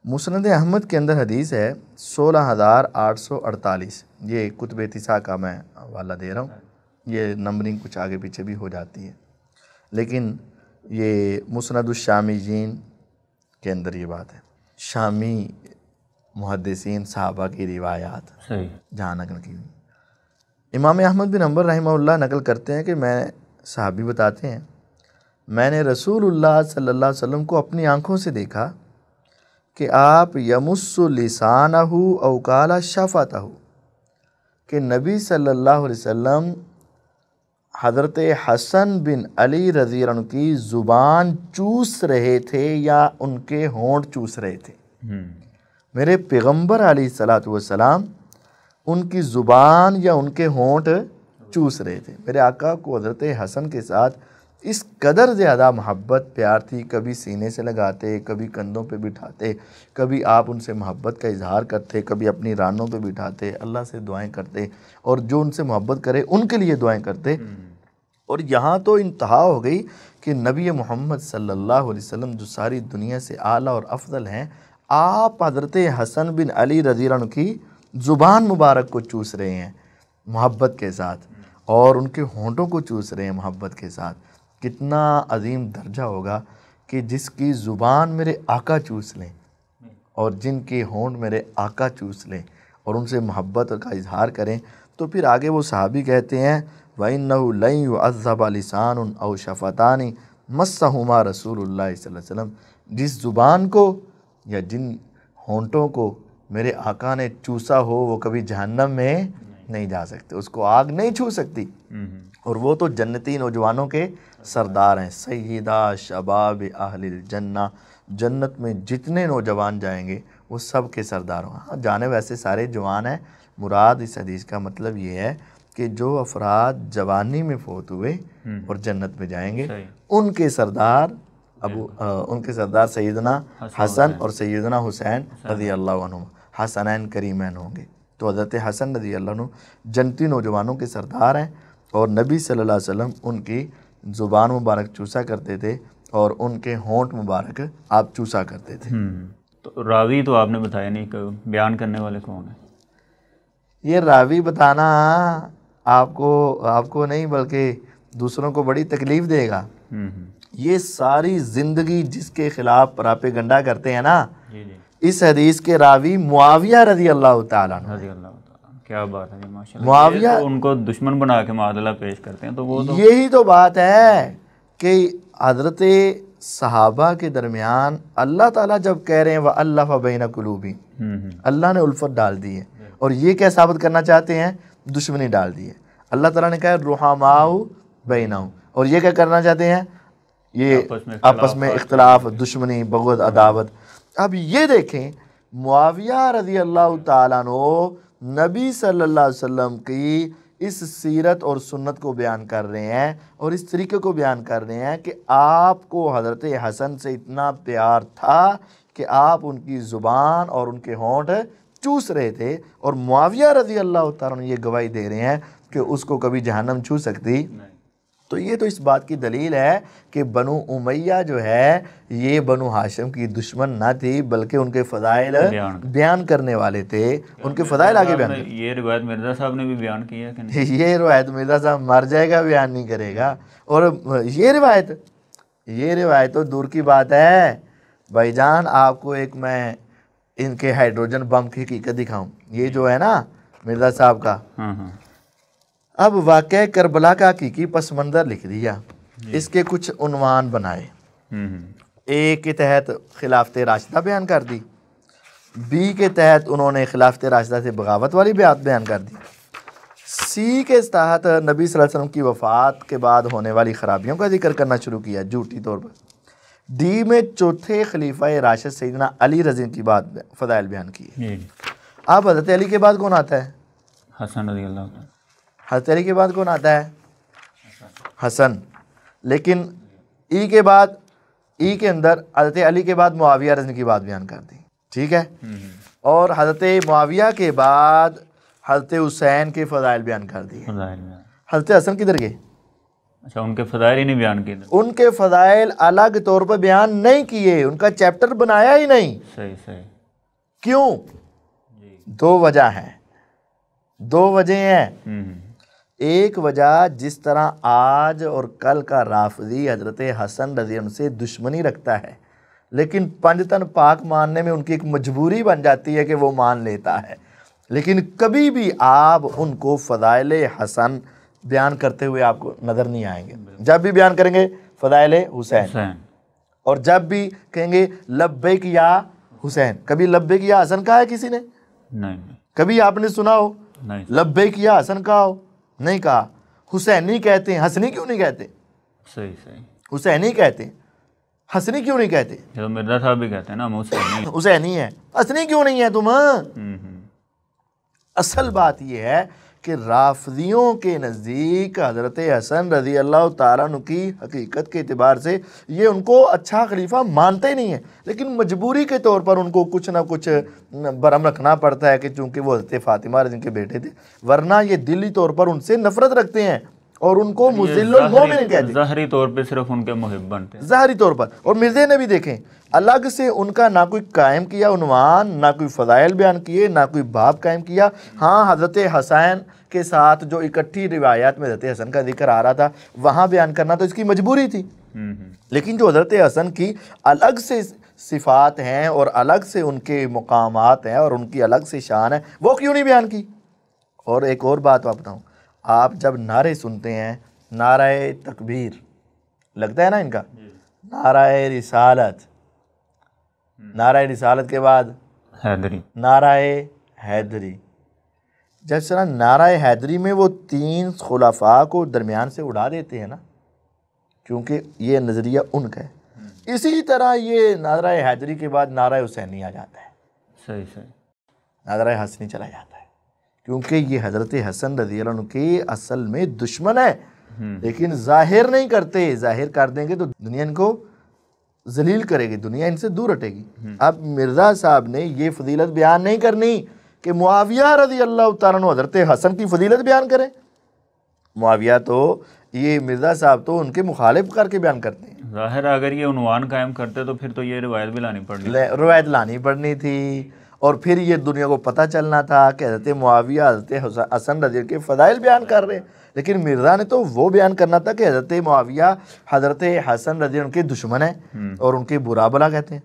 मुस्नद अहमद के अंदर हदीस है 16,848। ये कुतुब इत्तिसा का मैं हवाला दे रहा हूँ, ये नंबरिंग कुछ आगे पीछे भी हो जाती है, लेकिन ये मुस्नदुश्शामीयीन के अंदर ये बात है। शामी मुहद्दिसीन सहाबा की रिवायात जहाँ नकल की हुई। इमाम अहमद बिन हंबल रहमहुल्लाह नकल करते हैं कि मैं सहाबी बताते हैं, मैंने रसूलुल्लाह सल्लल्लाहु अलैहि वसल्लम को अपनी आँखों से देखा कि आप यमुस्सु लिसानहु औ काला शफ़तहु, कि नबी सल्लल्लाहु अलैहि वसल्लम हज़रत हसन बिन अली रज़ी अल्लाह अन्हु की ज़ुबान चूस रहे थे या उनके होंठ चूस रहे थे। मेरे पैगम्बर अलैहिस्सलातु वस्सलाम उनकी ज़ुबान या उनके होंठ चूस रहे थे। मेरे आका को हज़रत हसन के साथ इस कदर ज़्यादा मोहब्बत प्यार थी, कभी सीने से लगाते, कभी कंधों पे बिठाते, कभी आप उनसे मोहब्बत का इजहार करते, कभी अपनी रानों पे बिठाते, अल्लाह से दुआएं करते और जो उनसे मोहब्बत करे उनके लिए दुआएं करते। और यहाँ तो इंतहा हो गई कि नबी मोहम्मद सल्लल्लाहु अलैहि वसल्लम जो सारी दुनिया से आला और अफजल हैं, आप हज़रत हसन बिन अली रज़ी अल्लाह अन्हु की ज़ुबान मुबारक को चूस रहे हैं मोहब्बत के साथ, और उनके होंठों को चूस रहे हैं मोहब्बत के साथ। कितना अजीम दर्जा होगा कि जिसकी ज़ुबान मेरे आका चूस लें और जिनके होंठ मेरे आका चूस लें और उनसे मोहब्बत का इजहार करें। तो फिर आगे वो सहाबी कहते हैं, वइन्नहु लन युअज़्ज़ब लिसानुन औ शफ़तानि मस्सहुमा रसूलुल्लाह सल्लल्लाहु अलैहि वसल्लम, जिस ज़ुबान को या जिन होंठों को मेरे आका ने चूसा हो वो कभी जहन्नम में नहीं जा सकते, उसको आग नहीं छू सकती। और वो तो जन्नती नौजवानों के सरदार हैं, सय्यदा शबाब अहलिल जन्ना, जन्नत में जितने नौजवान जाएंगे वो सब के सरदार हों। हाँ, जाने वैसे सारे जवान हैं, मुराद इस हदीस का मतलब ये है कि जो अफराद जवानी में फौत हुए और जन्नत में जाएंगे उनके सरदार उनके सरदार सैयदना हसन और सैयदना हुसैन रज़ी अल्लाह अन्हु हसनैन करीमैन होंगे। तो हज़रत हसन रज़ी अल्लाह अन्हु जन्नती नौजवानों के सरदार हैं और नबी सल्लल्लाहु अलैहि वसल्लम उनकी ज़ुबान मुबारक चूसा करते थे और उनके होंठ मुबारक आप चूसा करते थे। तो रावी तो आपने बताया नहीं, बयान करने वाले कौन है? ये रावी बताना आपको नहीं बल्कि दूसरों को बड़ी तकलीफ़ देगा। ये सारी ज़िंदगी जिसके ख़िलाफ़ प्रोपेगेंडा करते हैं ना, इस हदीस के रावी मुआविया रज़ी अल्लाह तआला अन्हु। क्या बात है माशाल्लाह। मुआविया तो उनको दुश्मन बना के मादला पेश करते हैं, तो वो तो यही तो बात है कि हज़रत सहाबा के दरमियान अल्लाह ताला जब कह रहे हैं व अल्लफ़ बैन कुलूबी, अल्लाह ने उल्फत डाल दी है, और ये क्या साबित करना चाहते हैं? दुश्मनी डाल दी है। अल्लाह ताला ने कहा रुहमाउ बैनहुम, और ये क्या करना चाहते हैं? ये आपस में इख्तिलाफ, दुश्मनी, बग़ज़, अदावत। अब ये देखें, मुआविया रज़ी अल्लाह तआला अन्हु नबी सल्लल्लाहु अलैहि वसल्लम की इस सीरत और सुन्नत को बयान कर रहे हैं और इस तरीके को बयान कर रहे हैं कि आपको हज़रत हसन से इतना प्यार था कि आप उनकी ज़ुबान और उनके होंठ चूस रहे थे, और मुआविया रज़ी अल्लाह तआला ये गवाही दे रहे हैं कि उसको कभी जहन्नम छू सकती। तो ये तो इस बात की दलील है कि बनु उमैया जो है ये बनु हाशिम की दुश्मन ना थी, बल्कि उनके फ़ज़ाइल बयान करने वाले थे, उनके फ़ज़ाइल आगे बयान। ये रिवायत मिर्ज़ा साहब ने भी बयान की है कि नहीं? ये रिवायत मिर्ज़ा साहब मर जाएगा बयान नहीं करेगा। और ये रिवायत तो दूर की बात है भाईजान। आपको एक मैं इनके हाइड्रोजन बम की हकीकत दिखाऊं, ये जो है ना मिर्ज़ा साहब का, अब वाक़या करबला का हकीकी पस मंज़र लिख दिया, इसके कुछ उन्वान बनाए। ए के तहत खिलाफत राशिदा बयान कर दी, बी के तहत उन्होंने खिलाफत राशिदा से बगावत वाली बात बयान कर दी, सी के तहत नबी सल्लल्लाहु अलैहि वसल्लम की वफ़ात के बाद होने वाली ख़राबियों का जिक्र करना शुरू किया झूठी तौर पर, डी में चौथे खलीफा राशिद सैयदना अली रज़ी की बात फ़ज़ाइल बयान की। अब हज़रत अली के बाद कौन आता है? हसन रज़ी अल्लाह। हज़रत अली के बाद कौन आता है? हसन। लेकिन ई के बाद, ई के अंदर हज़रत अली के बाद मुआविया रज़ी की बात बयान कर दी, ठीक है। और हज़रत मुआविया के बाद हज़रत हुसैन के फ़ज़ाइल बयान कर दिए। हज़रत हसन किधर गए? अच्छा, उनके फ़ज़ाइल ही नहीं बयान किए? उनके फ़ज़ाइल अलग तौर पर बयान नहीं किए, उनका चैप्टर बनाया ही नहीं। सही सही। क्यों? दो वजह हैं, दो वजह हैं। एक वजह, जिस तरह आज और कल का राफजी हजरत हसन रज़ी अल्लाह से दुश्मनी रखता है, लेकिन पंजतन पाक मानने में उनकी एक मजबूरी बन जाती है कि वो मान लेता है, लेकिन कभी भी आप उनको फ़ज़ाइल हसन बयान करते हुए आपको नज़र नहीं आएंगे। जब भी बयान करेंगे फ़ज़ाइल हुसैन, और जब भी कहेंगे लब्बैक या हुसैन, कभी लब्बैक या हसन कहा है किसी ने? नहीं। कभी आपने सुना हो नहीं। लब्बैक या हसन कहा हो? नहीं कहा। हुसैनी कहते हैं, हसनी क्यों नहीं कहते? सही सही, हुसैनी कहते हैं, हसनी क्यों नहीं कहते? ये तो मिर्जा साहब भी कहते हैं ना, हुसैनी। हुसैनी है, हसनी क्यों नहीं है तुम? असल बात यह है कि राफजियों के नज़दीक हज़रत हसन रज़ी अल्लाह ताला अन्हु की हकीकत के एतबार से ये उनको अच्छा खलीफा मानते ही नहीं है, लेकिन मजबूरी के तौर पर उनको कुछ ना कुछ बरम रखना पड़ता है कि चूँकि वो हज़रत फ़ातिमा रज़ी के बेटे थे, वरना ये दिली तौर पर उनसे नफ़रत रखते हैं और उनको मुज़िल्लुल मोमिन कहते हैं। ज़ाहरी तौर पे सिर्फ उनके मुहिब बनते हैं, ज़ाहरी तौर पर। और मिर्ज़े ने भी देखें, अलग से उनका ना कोई कायम किया उन्वान, ना कोई फ़ज़ाइल बयान किए, ना कोई बाब कायम किया। हाँ, हज़रत हसैन के साथ जो इकट्ठी रिवायात में हज़रत हसन का जिक्र आ रहा था, वहाँ बयान करना तो इसकी मजबूरी थी, लेकिन जो हज़रत हसन की अलग से सिफ़ात हैं और अलग से उनके मुकामात हैं और उनकी अलग से शान है, वो क्यों नहीं बयान की? और एक और बात आप बताऊँ, आप जब नारे सुनते हैं, नाराए तकबीर लगता है ना इनका, नाराए रिसालत, नाराए रिसालत के बाद हैदरी, नाराए हैदरी। जब सर नाराए हैदरी में वो तीन खुलाफा को दरमियान से उड़ा देते हैं ना, क्योंकि ये नज़रिया उनका है, इसी तरह ये नाराए हैदरी के बाद नाराए हुसैनी आ जाता है। सही सही, नाराए हसनी चला जाता है, क्योंकि ये हज़रत हसन रज़ी अल्लाह अन्हु के असल में दुश्मन है, लेकिन जाहिर नहीं करते। जाहिर कर देंगे तो दुनिया इनको जलील करेगी, दुनिया इनसे दूर हटेगी। अब मिर्ज़ा साहब ने ये फजीलत बयान नहीं करनी कि मुआविया रज़ी अल्लाह तआला अन्हु हज़रत हसन की फजीलत बयान करें। मुआविया तो ये मिर्ज़ा साहब तो उनके मुखालिफ करके बयान करते हैं। ज़ाहिर अगर ये उन्वान कायम करते तो फिर तो ये रिवायत भी लानी पड़नी, रिवायत लानी पड़नी थी, और फिर ये दुनिया को पता चलना था कि हज़रत मुआविया हज़रत हसन रज़ी के फ़ज़ाइल बयान कर रहे हैं। लेकिन मिर्ज़ा ने तो वो बयान करना था कि हज़रत मुआविया हज़रत हसन रज़ी उनके दुश्मन हैं और उनके बुरा भला कहते हैं।